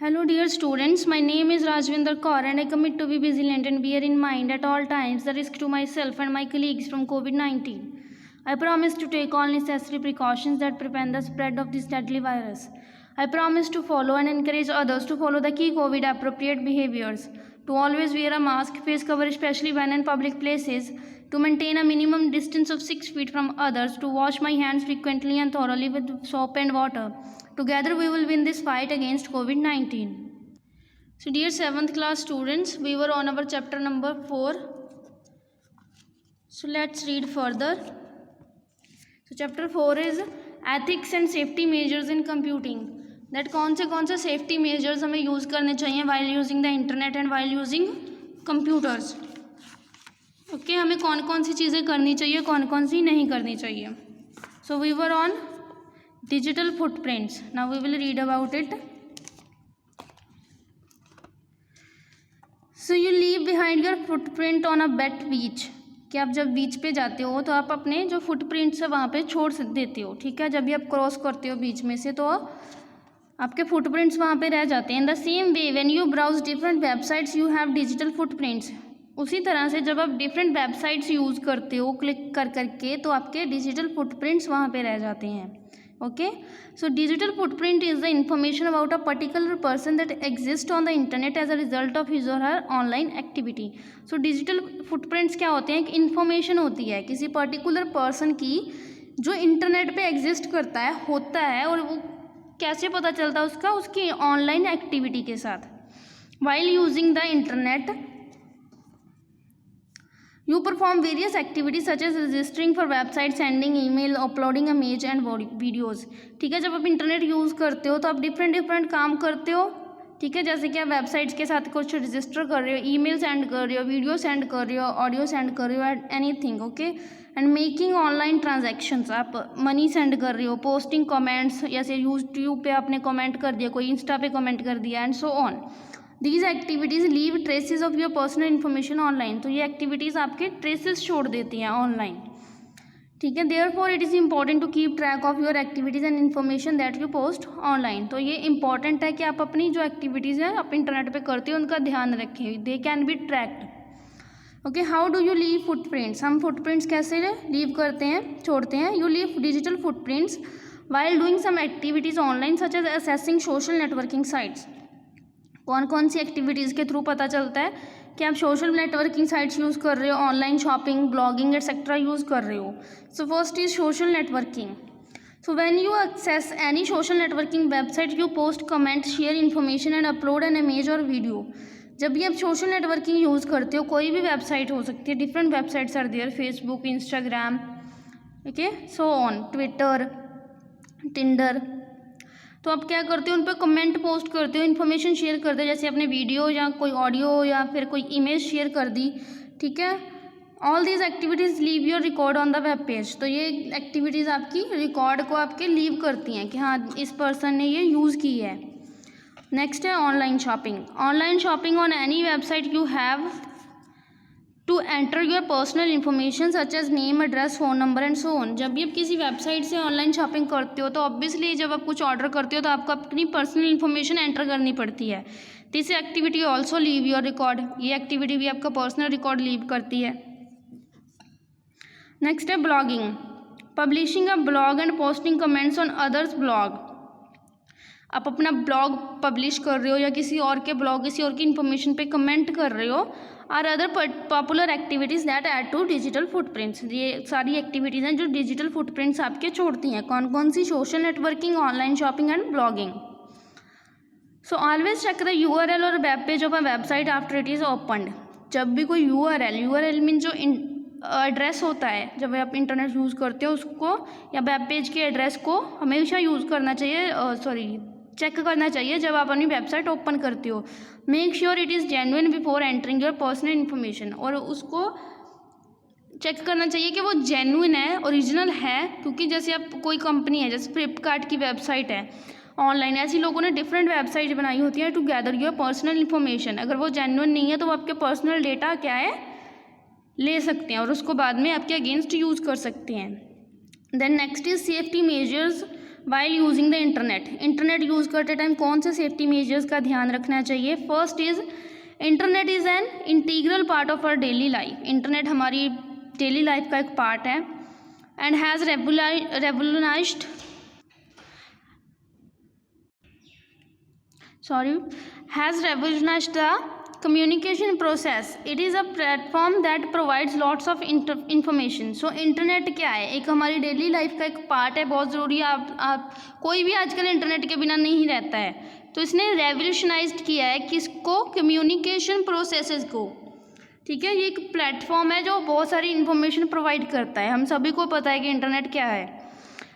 Hello dear students, my name is Rajvinder Kaur and I commit to be vigilant and bear in mind at all times the risk to myself and my colleagues from COVID-19. I promise to take all necessary precautions that prevent the spread of this deadly virus. I promise to follow and encourage others to follow the key COVID appropriate behaviors, to always wear a mask, face cover especially when in public places, to maintain a minimum distance of 6 feet from others, to wash my hands frequently and thoroughly with soap and water. Together we will win this fight against COVID-19. So dear 7th class students, we were on our chapter number 4. So let's read further. So chapter 4 is ethics and safety measures in computing. That कौन से safety measures हमें use करने चाहिए while using the internet and while using computers. Okay, हमें कौन सी चीज़ें करनी चाहिए, कौन सी नहीं करनी चाहिए. So we were on digital footprints. Now we will read about it. So you leave behind your footprint on a wet beach. कि आप जब बीच पे जाते हो तो आप अपने जो फुटप्रिंट्स है वहाँ पे छोड़ देते हो. ठीक है, जब भी आप क्रॉस करते हो बीच में से तो आपके फुटप्रिंट्स वहाँ पे रह जाते हैं. In the same way when you browse different websites you have digital footprints. उसी तरह से जब आप डिफरेंट वेबसाइट्स यूज़ करते हो क्लिक करके तो आपके डिजिटल फुटप्रिंट्स वहाँ पे रह जाते हैं. Okay, so digital footprint is the information about a particular person that exists on the internet as a result of his or her online activity. So digital footprints क्या होते हैं? इन्फॉर्मेशन होती है किसी पर्टिकुलर पर्सन की जो internet पे exist करता है, होता है, और वो कैसे पता चलता है उसका, उसकी ऑनलाइन एक्टिविटी के साथ. While using the internet you perform various activities such as registering for website, sending email, uploading image and videos. ठीक है, जब आप इंटरनेट यूज़ करते हो तो आप डिफरेंट काम करते हो. ठीक है, जैसे कि आप वेबसाइट्स के साथ कुछ रजिस्टर कर रहे हो, ईमेल सेंड कर रहे हो, वीडियो सेंड कर रहे हो, ऑडियो सेंड कर रहे हो, anything. Okay, and making online transactions. आप मनी सेंड कर रहे हो, पोस्टिंग कमेंट्स, जैसे यूट्यूब पे आपने कमेंट कर दिया, कोई इंस्टा पे कमेंट कर दिया, and so on. These activities leave traces of your personal information online. तो ये एक्टिविटीज़ आपके ट्रेसेस छोड़ देती हैं ऑनलाइन. ठीक है, therefore it is important to keep track of your activities and information that you post online. तो ये इंपॉर्टेंट है कि आप अपनी जो एक्टिविटीज़ हैं आप इंटरनेट पे करते हो उनका ध्यान रखें. They can be tracked. Okay, how do you leave footprints? हम footprints कैसे लीव करते हैं, छोड़ते हैं. You leave digital footprints while doing some activities online such as accessing social networking sites. कौन सी एक्टिविटीज़ के थ्रू पता चलता है कि आप सोशल नेटवर्किंग साइट्स यूज़ कर रहे हो, online shopping, blogging etcetera use कर रहे हो. So first is social networking. So when you access any social networking website you post, comment, share information and upload an image और video. जब भी आप सोशल नेटवर्किंग यूज़ करते हो, कोई भी वेबसाइट हो सकती है, different websites are there, Facebook, Instagram, okay, so on, Twitter, Tinder. तो आप क्या करते हो, उन पर कमेंट पोस्ट करते हो, इन्फॉर्मेशन शेयर करते हो, जैसे अपने वीडियो या कोई ऑडियो या फिर कोई इमेज शेयर कर दी. ठीक है, all these activities leave your record on the web page. तो ये एक्टिविटीज़ आपकी रिकॉर्ड को आपके लीव करती हैं कि हाँ इस पर्सन ने ये यूज़ की है. नेक्स्ट है online shopping. Online shopping on any website you have to enter your personal information such as name, address, phone number and so on. जब भी आप किसी वेबसाइट से ऑनलाइन शॉपिंग करते हो तो ऑब्वियसली जब आप कुछ ऑर्डर करते हो तो आपको अपनी पर्सनल इन्फॉर्मेशन एंटर करनी पड़ती है. This activity also leave your record. ये एक्टिविटी भी आपका पर्सनल रिकॉर्ड लीव करती है. नेक्स्ट है blogging. Publishing a blog and posting comments on others blog. आप अपना ब्लॉग पब्लिश कर रहे हो या किसी और के ब्लॉग, किसी और की इन्फॉर्मेशन पे कमेंट कर रहे हो, or other popular activities that add to digital footprints. ये सारी एक्टिविटीज़ हैं जो डिजिटल फुटप्रिंट्स आपके छोड़ती हैं. कौन सी? Social networking, online shopping and blogging. So always check the URL और web page of a website after it is opened. जब भी कोई URL मीन जो एड्रेस होता है, जब आप इंटरनेट यूज़ करते हो उसको या वेब पेज के एड्रेस को हमेशा यूज़ करना चाहिए, चेक करना चाहिए जब आप अपनी वेबसाइट ओपन करते हो. Make sure it is genuine before entering your personal information. और उसको चेक करना चाहिए कि वो जेन्युइन है, ओरिजिनल है. क्योंकि जैसे आप कोई कंपनी है, जैसे फ्लिपकार्ट की वेबसाइट है ऑनलाइन, ऐसी लोगों ने डिफरेंट वेबसाइट बनाई होती है to gather your personal information. अगर वो जेन्युइन नहीं है तो वो आपके पर्सनल डेटा क्या है ले सकते हैं और उसको बाद में आपके अगेंस्ट यूज़ कर सकते हैं. Then next is safety measures while using the internet use करते टाइम कौन से सेफ्टी मेजर्स का ध्यान रखना चाहिए? First is internet is an integral part of our daily life. Internet हमारी डेली लाइफ का एक पार्ट है and has revolutionized the communication process. It is a platform that provides lots of information. So internet क्या है? एक हमारी daily life का एक पार्ट है, बहुत ज़रूरी है। आप कोई भी आजकल इंटरनेट के बिना नहीं रहता है। तो इसने रेवोल्यूशनाइज्ड किया है किसको? कम्युनिकेशन प्रोसेसेस को। ठीक है, ये एक प्लेटफॉर्म है जो बहुत सारी इन्फॉर्मेशन प्रोवाइड करता है। हम सभी को पता है कि इंटरनेट क्या है।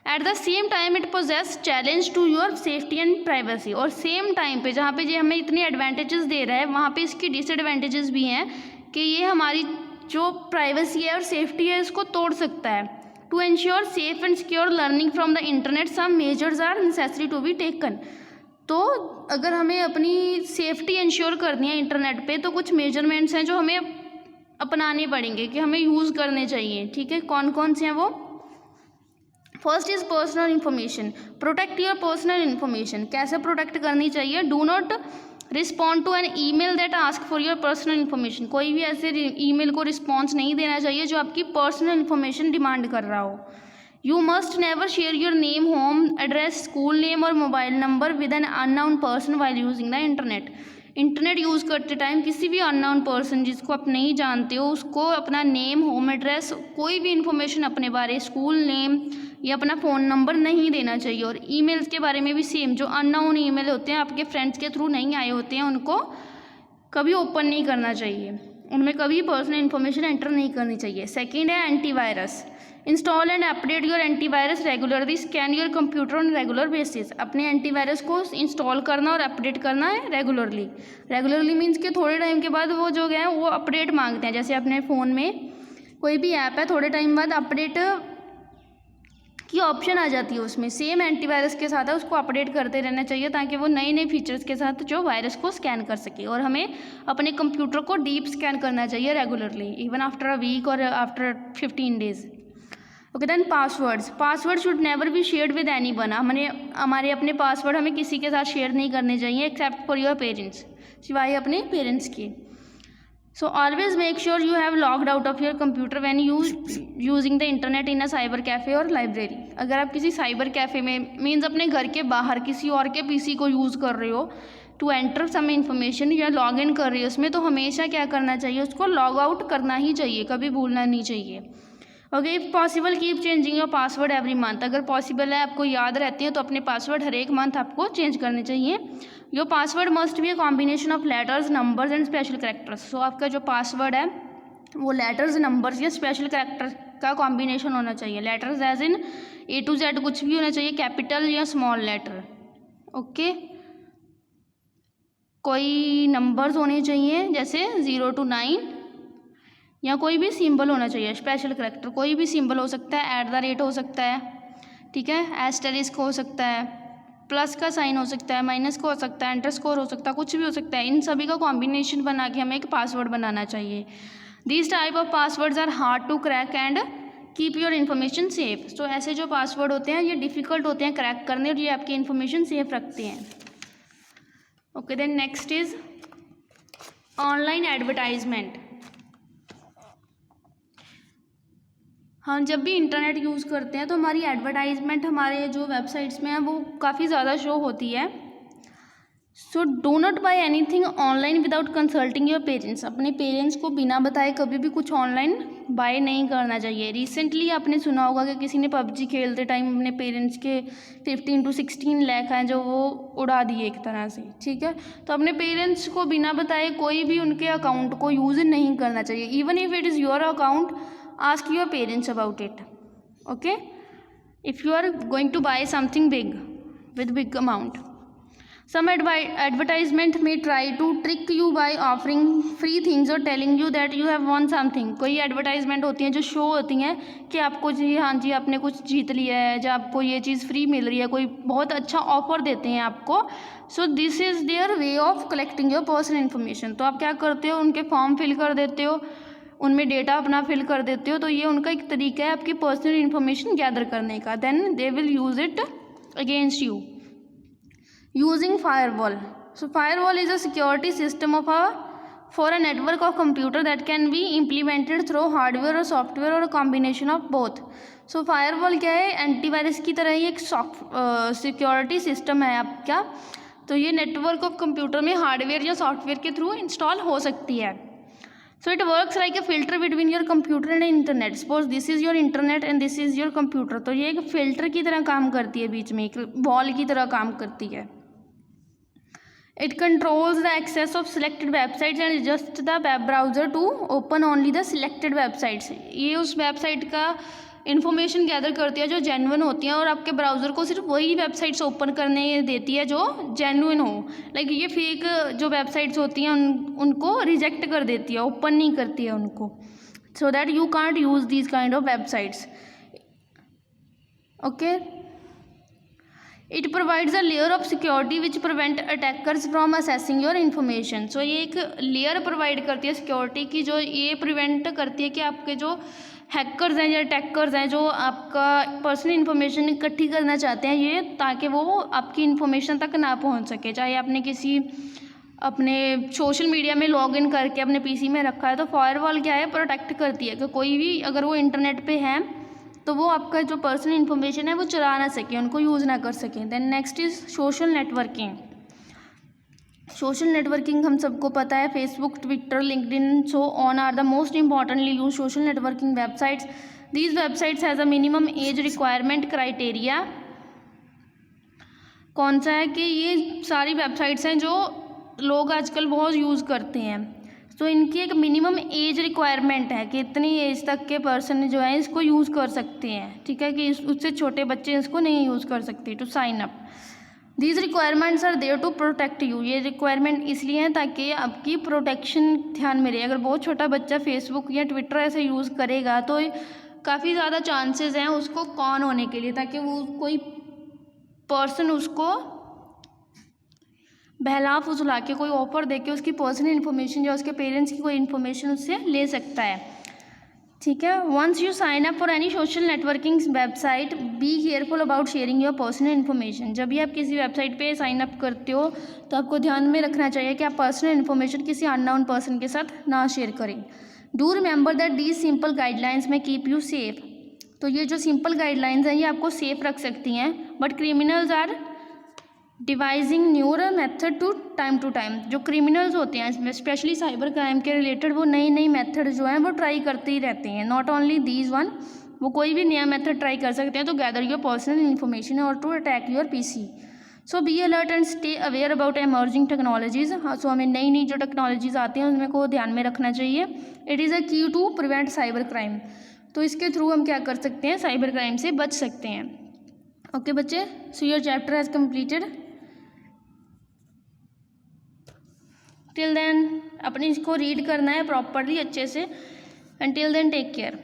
At the same time it poses challenge to your safety and privacy. और सेम टाइम पे जहाँ पे ये हमें इतनी एडवांटेजेस दे रहा है, वहाँ पे इसकी डिसएडवांटेजेस भी हैं कि ये हमारी जो प्राइवेसी है और सेफ्टी है इसको तोड़ सकता है। To ensure safe and secure learning from the internet some measures are necessary to be taken. तो अगर हमें अपनी सेफ्टी इंश्योर करनी है इंटरनेट पे, तो कुछ मेजरमेंट्स हैं जो हमें अपनाने पड़ेंगे कि हमें यूज़ करने चाहिए। ठीक है, कौन कौन से हैं वो? First is personal information. Protect your personal information. कैसे प्रोटेक्ट करनी चाहिए? Do not respond to an email that ask for your personal information. कोई भी ऐसे ईमेल को रिस्पॉन्स नहीं देना चाहिए जो आपकी पर्सनल इन्फॉर्मेशन डिमांड कर रहा हो। You must never share your name, home address, school name और mobile number with an unknown person while using the internet. Internet use करते टाइम किसी भी अननोन पर्सन जिसको आप नहीं जानते हो उसको अपना नेम, होम एड्रेस, कोई भी इन्फॉर्मेशन अपने बारे, स्कूल नेम या अपना फ़ोन नंबर नहीं देना चाहिए। और ईमेल्स के बारे में भी सेम, जो अननोन ईमेल होते हैं, आपके फ्रेंड्स के थ्रू नहीं आए होते हैं, उनको कभी ओपन नहीं करना चाहिए, उनमें कभी पर्सनल इन्फॉर्मेशन एंटर नहीं करनी चाहिए। सेकेंड है antivirus. Install and update your antivirus regularly. Scan your computer on regular basis. अपने एंटीवायरस को इंस्टॉल करना और अपडेट करना है रेगुलरली मीन्स कि थोड़े टाइम के बाद वो जो है वो अपडेट मांगते हैं। जैसे अपने फ़ोन में कोई भी ऐप है, थोड़े टाइम बाद अपडेट की ऑप्शन आ जाती है उसमें, सेम एंटीवायरस के साथ है, उसको अपडेट करते रहना चाहिए ताकि वो नए नए फीचर्स के साथ जो वायरस को स्कैन कर सके। और हमें अपने कंप्यूटर को डीप स्कैन करना चाहिए regularly, even after a week और after 15 days. Okay, then password should never be shared with anyone. हमारे अपने पासवर्ड हमें किसी के साथ शेयर नहीं करने चाहिए एक्सेप्ट फॉर योर पेरेंट्स, सिवाय अपने पेरेंट्स के। So always make sure you have logged out of your computer when you using the internet in a cyber cafe और लाइब्रेरी। अगर आप किसी साइबर कैफ़े में मीन्स अपने घर के बाहर किसी और के पीसी को यूज़ कर रहे हो टू एंटर सम इन्फॉर्मेशन या लॉग इन कर रहे हो उसमें, तो हमेशा क्या करना चाहिए, उसको लॉग आउट करना ही चाहिए, कभी भूलना नहीं चाहिए। Okay, if possible keep changing your password every month. अगर पॉसिबल है, आपको याद रहती है, तो अपने पासवर्ड हर एक मंथ आपको चेंज करने चाहिए। Your password must be a combination of letters, numbers and special characters. So आपका जो पासवर्ड है वो लेटर्स, नंबर्स या स्पेशल कैरेक्टर का कॉम्बिनेशन होना चाहिए। Letters as in A to Z कुछ भी होना चाहिए, कैपिटल या स्मॉल लेटर। ओके, कोई नंबर्स होने चाहिए जैसे 0 to 9, या कोई भी सिंबल होना चाहिए, स्पेशल कैरेक्टर कोई भी सिंबल हो सकता है, @ हो सकता है, ठीक है, एस्टेरिस्क हो सकता है, प्लस का साइन हो सकता है, माइनस का हो सकता है, अंडरस्कोर हो सकता है, कुछ भी हो सकता है। इन सभी का कॉम्बिनेशन बना के हमें एक पासवर्ड बनाना चाहिए। These type of passwords are hard to crack and keep your information safe. तो ऐसे जो पासवर्ड होते हैं ये डिफ़िकल्ट होते हैं क्रैक करने और ये आपकी इन्फॉर्मेशन सेफ रखते हैं। Okay, then next is online advertisement. हम जब भी इंटरनेट यूज़ करते हैं तो हमारी एडवर्टाइजमेंट हमारे जो वेबसाइट्स में है वो काफ़ी ज़्यादा शो होती है। So do not buy anything online without consulting your parents. अपने पेरेंट्स को बिना बताए कभी भी कुछ ऑनलाइन बाय नहीं करना चाहिए। रिसेंटली आपने सुना होगा कि किसी ने PUBG खेलते टाइम अपने पेरेंट्स के 15 to 16 लाख हैं जो वो उड़ा दिए एक तरह से, ठीक है। तो अपने पेरेंट्स को बिना बताए कोई भी उनके अकाउंट को यूज़ नहीं करना चाहिए। Even if it is your account, ask your parents about it. Okay, if you are going to buy something big with big amount, some advertisement may try to trick you by offering free things or telling you that you have won something. कोई advertisement होती हैं जो show होती हैं कि आपको जी हाँ जी आपने कुछ जीत लिया है, जो आपको ये चीज़ फ्री मिल रही है, कोई बहुत अच्छा ऑफर देते हैं आपको। So this is their way of collecting your personal information. तो आप क्या करते हो, उनके फॉर्म फिल कर देते हो, उनमें डेटा अपना फिल कर देते हो, तो ये उनका एक तरीका है आपकी पर्सनल इन्फॉर्मेशन गैदर करने का। Then they will use it against you using firewall. So firewall is a security system for a network of computer that can be implemented through hardware or software or a combination of both. So firewall क्या है, antivirus की तरह ही एक security system है आपका, तो ये network of computer में हार्डवेयर या सॉफ्टवेयर के थ्रू इंस्टॉल हो सकती है. So it works like a filter between your computer and internet. Suppose this is your internet and this is your computer. तो ये एक फिल्टर की तरह काम करती है, बीच में एक बॉल की तरह काम करती है. It controls the access of selected websites and adjusts the web browser to open only the selected websites. ये उस वेबसाइट का इन्फॉर्मेशन गैदर करती है जो जेन्युइन होती हैं, और आपके ब्राउज़र को सिर्फ वही वेबसाइट्स ओपन करने देती है जो जेन्युइन हो. लाइक ये फेक जो वेबसाइट्स होती हैं उनको रिजेक्ट कर देती है, ओपन नहीं करती है उनको, so that you can't use these kind of websites. Okay. It provides a layer of security which prevent attackers from accessing your information. So ये एक लेयर प्रोवाइड करती है सिक्योरिटी की, जो ये प्रिवेंट करती है कि आपके जो हैकर्स हैं या अटैकर्स हैं जो आपका पर्सनल इन्फॉर्मेशन इकट्ठी करना चाहते हैं, ये ताकि वो आपकी इन्फॉर्मेशन तक ना पहुंच सके. चाहे आपने किसी अपने सोशल मीडिया में लॉगिन करके अपने पीसी में रखा है, तो फायरवॉल क्या है, प्रोटेक्ट करती है कि कोई भी अगर वो इंटरनेट पे है तो वो आपका जो पर्सनल इन्फॉर्मेशन है वो चुरा ना सके, उनको यूज़ ना कर सकें. Then next is social networking. Social networking हम सबको पता है, Facebook, Twitter, LinkedIn, so on are the most importantly use social networking websites. These websites has a minimum age requirement criteria. कौन सा है कि ये सारी वेबसाइट्स हैं जो लोग आजकल बहुत यूज़ करते हैं, तो इनकी एक मिनिमम एज रिक्वायरमेंट है कि इतनी एज तक के पर्सन जो है इसको यूज़ कर सकते हैं. ठीक है, कि उससे छोटे बच्चे इसको नहीं यूज़ कर सकते to sign up. These requirements are there to protect you. ये रिक्वायरमेंट इसलिए हैं ताकि आपकी प्रोटेक्शन ध्यान में रहे. अगर बहुत छोटा बच्चा फेसबुक या ट्विटर ऐसे यूज़ करेगा तो काफ़ी ज़्यादा चांसेस हैं उसको कॉन होने के लिए, ताकि वो कोई पर्सन उसको बहला फुसला के कोई ऑफर दे के उसकी पर्सनल इन्फॉर्मेशन या उसके पेरेंट्स की कोई इन्फॉर्मेशन उससे ले सकता है. ठीक है. Once you sign up for any social networking website, be careful about sharing your personal information. जब भी आप किसी वेबसाइट पे साइन अप करते हो तो आपको ध्यान में रखना चाहिए कि आप पर्सनल इन्फॉर्मेशन किसी अननोन पर्सन के साथ ना शेयर करें. Do remember that these simple guidelines में कीप यू सेफ. तो ये जो सिंपल गाइडलाइंस हैं ये आपको सेफ रख सकती हैं, but criminals are devising newer method to time. जो क्रिमिनल्स होते हैं स्पेशली साइबर क्राइम के रिलेटेड, वो नई नई मेथड जो हैं वो ट्राई करते ही रहते हैं. नॉट ओनली दीज वन, वो कोई भी नया मेथड ट्राई कर सकते हैं तो गैदर योर पर्सनल इन्फॉर्मेशन और to attack your PC. So be alert and stay aware about emerging technologies. हाँ, सो हमें नई नई जो टेक्नोलॉजीज़ आती हैं उनमें को ध्यान में रखना चाहिए. इट इज़ अ की टू प्रिवेंट साइबर क्राइम. तो इसके थ्रू हम क्या कर सकते हैं, साइबर क्राइम से बच सकते हैं. ओके बच्चे, so your chapter has completed. Till then अपने इसको रीड करना है प्रॉपरली अच्छे से. And till then take care.